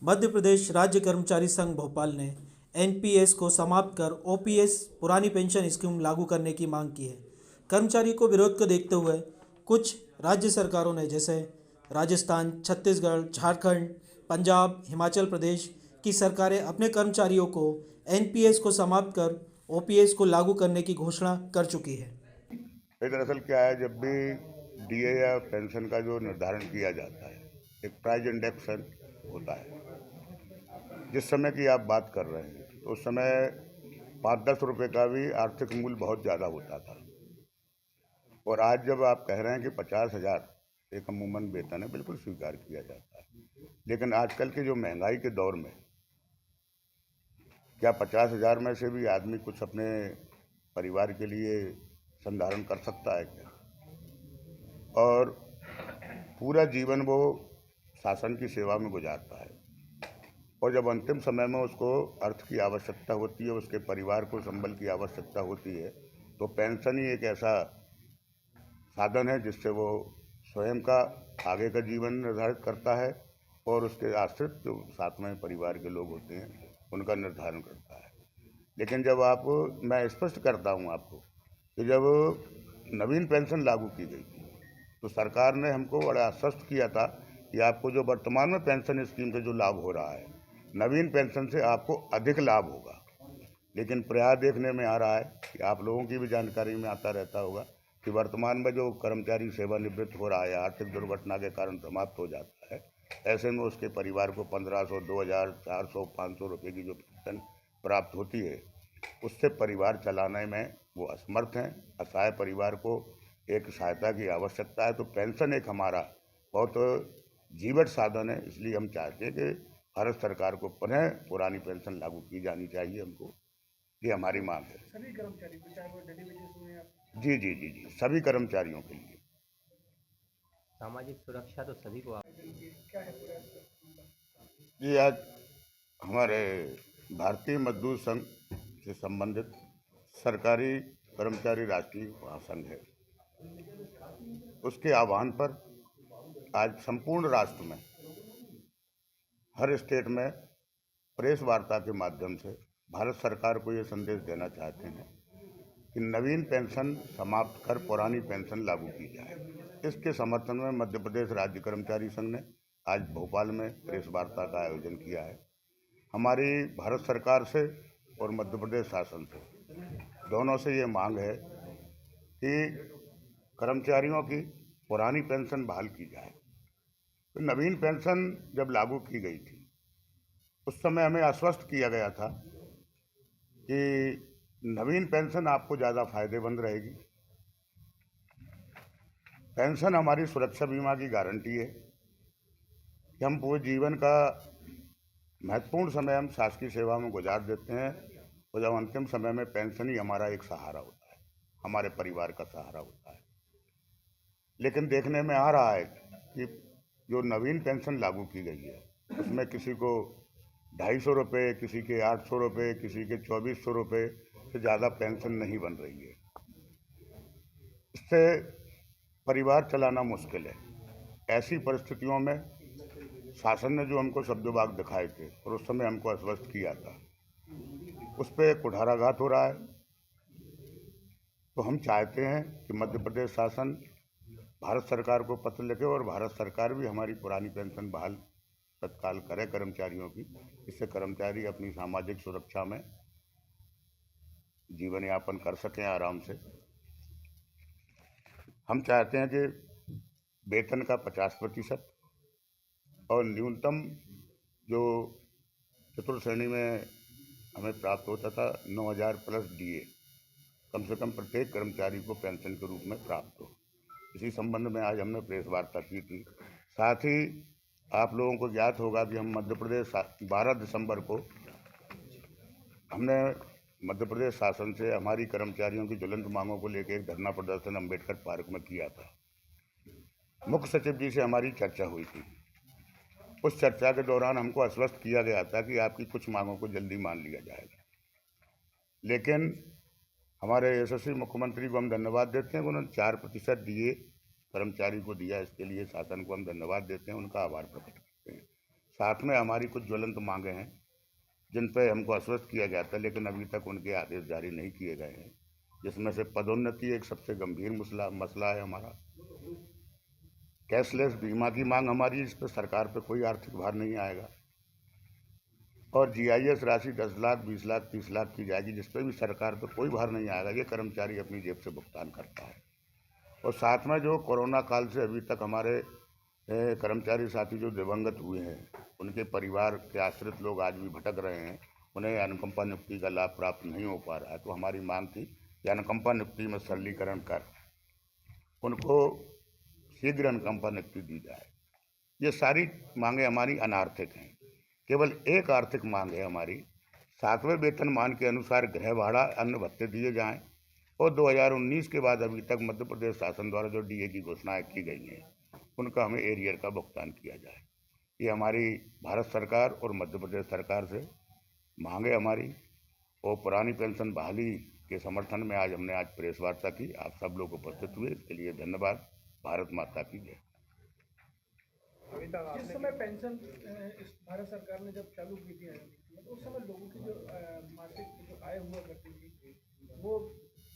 मध्य प्रदेश राज्य कर्मचारी संघ भोपाल ने एनपीएस को समाप्त कर ओपीएस पुरानी पेंशन स्कीम लागू करने की मांग की है। कर्मचारी को विरोध को देखते हुए कुछ राज्य सरकारों ने जैसे राजस्थान, छत्तीसगढ़, झारखंड, पंजाब, हिमाचल प्रदेश की सरकारें अपने कर्मचारियों को एनपीएस को समाप्त कर ओपीएस को लागू करने की घोषणा कर चुकी है। ये दरअसल क्या है, जब भी डीए या पेंशन का जो निर्धारण किया जाता है, एक प्राइस इंडेक्सन होता है। जिस समय की आप बात कर रहे हैं तो उस समय 5-10 रुपए का भी आर्थिक मूल्य बहुत ज़्यादा होता था। और आज जब आप कह रहे हैं कि 50,000 एक अमूमन वेतन है, बिल्कुल स्वीकार किया जाता है। लेकिन आजकल के जो महंगाई के दौर में क्या 50,000 में से भी आदमी कुछ अपने परिवार के लिए संधारण कर सकता है क्या? और पूरा जीवन वो शासन की सेवा में गुजारता है और जब अंतिम समय में उसको अर्थ की आवश्यकता होती है, उसके परिवार को संबल की आवश्यकता होती है, तो पेंशन ही एक ऐसा साधन है जिससे वो स्वयं का आगे का जीवन निर्धारित करता है और उसके आश्रित जो साथ में परिवार के लोग होते हैं उनका निर्धारण करता है। लेकिन जब मैं स्पष्ट करता हूँ आपको कि जब नवीन पेंशन लागू की गई थी तो सरकार ने हमको बड़ा आश्वस्त किया था कि आपको जो वर्तमान में पेंशन स्कीम से जो लाभ हो रहा है, नवीन पेंशन से आपको अधिक लाभ होगा। लेकिन प्रयास देखने में आ रहा है कि आप लोगों की भी जानकारी में आता रहता होगा कि वर्तमान में जो कर्मचारी सेवानिवृत्त हो रहा है, आर्थिक दुर्घटना के कारण समाप्त हो जाता है, ऐसे में उसके परिवार को 1,500, 2,000, 400, 500 रुपये की जो पेंशन प्राप्त होती है, उससे परिवार चलाने में वो असमर्थ हैं। असहाय परिवार को एक सहायता की आवश्यकता है, तो पेंशन एक हमारा बहुत जीवट साधन है। इसलिए हम चाहते हैं कि भारत सरकार को पुनः पुरानी पेंशन लागू की जानी चाहिए। हमको ये हमारी मांग है। सभी कर्मचारी को, चाहे वो डेली वेजेस हुए या जी जी जी जी, सभी कर्मचारियों के लिए। सामाजिक सुरक्षा तो सभी को क्या है पूरा ये आज हमारे भारतीय मजदूर संघ से संबंधित सरकारी कर्मचारी राष्ट्रीय महासंघ है, उसके आह्वान पर आज संपूर्ण राष्ट्र में हर स्टेट में प्रेस वार्ता के माध्यम से भारत सरकार को ये संदेश देना चाहते हैं कि नवीन पेंशन समाप्त कर पुरानी पेंशन लागू की जाए। इसके समर्थन में मध्य प्रदेश राज्य कर्मचारी संघ ने आज भोपाल में प्रेस वार्ता का आयोजन किया है। हमारी भारत सरकार से और मध्य प्रदेश शासन से दोनों से ये मांग है कि कर्मचारियों की पुरानी पेंशन बहाल की जाए। तो नवीन पेंशन जब लागू की गई थी उस समय हमें आश्वस्त किया गया था कि नवीन पेंशन आपको ज़्यादा फायदेमंद रहेगी। पेंशन हमारी सुरक्षा बीमा की गारंटी है कि हम पूरे जीवन का महत्वपूर्ण समय हम शासकीय सेवा में गुजार देते हैं और जब अंतिम समय में पेंशन ही हमारा एक सहारा होता है, हमारे परिवार का सहारा होता है। लेकिन देखने में आ रहा है कि जो नवीन पेंशन लागू की गई है उसमें किसी को 250 रुपये, किसी के 800 रुपये, किसी के 2400 रुपये से ज़्यादा पेंशन नहीं बन रही है। इससे परिवार चलाना मुश्किल है। ऐसी परिस्थितियों में शासन ने जो हमको शब्दवाक दिखाए थे और उस समय हमको आश्वस्त किया था, उस पर कुठाराघात हो रहा है। तो हम चाहते हैं कि मध्य प्रदेश शासन भारत सरकार को पत्र लिखे और भारत सरकार भी हमारी पुरानी पेंशन बहाल तत्काल करे कर्मचारियों की। इससे कर्मचारी अपनी सामाजिक सुरक्षा में जीवन यापन कर सकें आराम से। हम चाहते हैं कि वेतन का 50% और न्यूनतम जो चतुर्थ श्रेणी में हमें प्राप्त होता था 9,000 प्लस डीए कम से कम प्रत्येक कर्मचारी को पेंशन के रूप में प्राप्त हो। इसी संबंध में आज हमने प्रेस वार्ता की थी। साथ ही आप लोगों को ज्ञात होगा कि हम मध्य प्रदेश 12 दिसंबर को हमने मध्य प्रदेश शासन से हमारी कर्मचारियों की ज्वलंत मांगों को लेकर एक धरना प्रदर्शन अम्बेडकर पार्क में किया था। मुख्य सचिव जी से हमारी चर्चा हुई थी। उस चर्चा के दौरान हमको आश्वस्त किया गया था कि आपकी कुछ मांगों को जल्दी मान लिया जाएगा। लेकिन हमारे यशस्वी मुख्यमंत्री को हम धन्यवाद देते हैं कि उन्होंने 4% डीए कर्मचारी को दिया। इसके लिए शासन को हम धन्यवाद देते हैं, उनका आभार प्रकट करते हैं। साथ में हमारी कुछ ज्वलंत मांगे हैं जिन पर हमको आश्वस्त किया गया था, लेकिन अभी तक उनके आदेश जारी नहीं किए गए हैं, जिसमें से पदोन्नति एक सबसे गंभीर मसला है हमारा। कैशलेस बीमा की मांग हमारी, इस पर सरकार पे कोई आर्थिक भार नहीं आएगा। और जीआईएस राशि 10 लाख, 20 लाख, 30 लाख की जाएगी, जिस पर भी सरकार पे कोई भार नहीं आएगा। ये कर्मचारी अपनी जेब से भुगतान करता है। और साथ में जो कोरोना काल से अभी तक हमारे कर्मचारी साथी जो दिवंगत हुए हैं, उनके परिवार के आश्रित लोग आज भी भटक रहे हैं, उन्हें अनुकंपा नियुक्ति का लाभ प्राप्त नहीं हो पा रहा है। तो हमारी मांग थी कि अनुकंपा नियुक्ति में सरलीकरण कर उनको शीघ्र अनुकंपा नियुक्ति दी जाए। ये सारी मांगे हमारी अनार्थिक हैं। केवल एक आर्थिक मांग है हमारी, 7वें वेतनमान के अनुसार गृह भाड़ा, अन्न भत्ते दिए जाएं और 2019 के बाद अभी तक मध्य प्रदेश शासन द्वारा जो डीए की घोषणाएं की गई हैं, उनका हमें एरियर का भुगतान किया जाए। ये हमारी भारत सरकार और मध्य प्रदेश सरकार से मांगे हमारी। और पुरानी पेंशन बहाली के समर्थन में हमने प्रेस वार्ता की। आप सब लोग उपस्थित हुए, इसके लिए धन्यवाद। भारत माता की जय। जिस समय पेंशन इस भारत सरकार ने जब चालू की थी तो उस समय लोगों की जो मासिक जो आय हुआ करती थी वो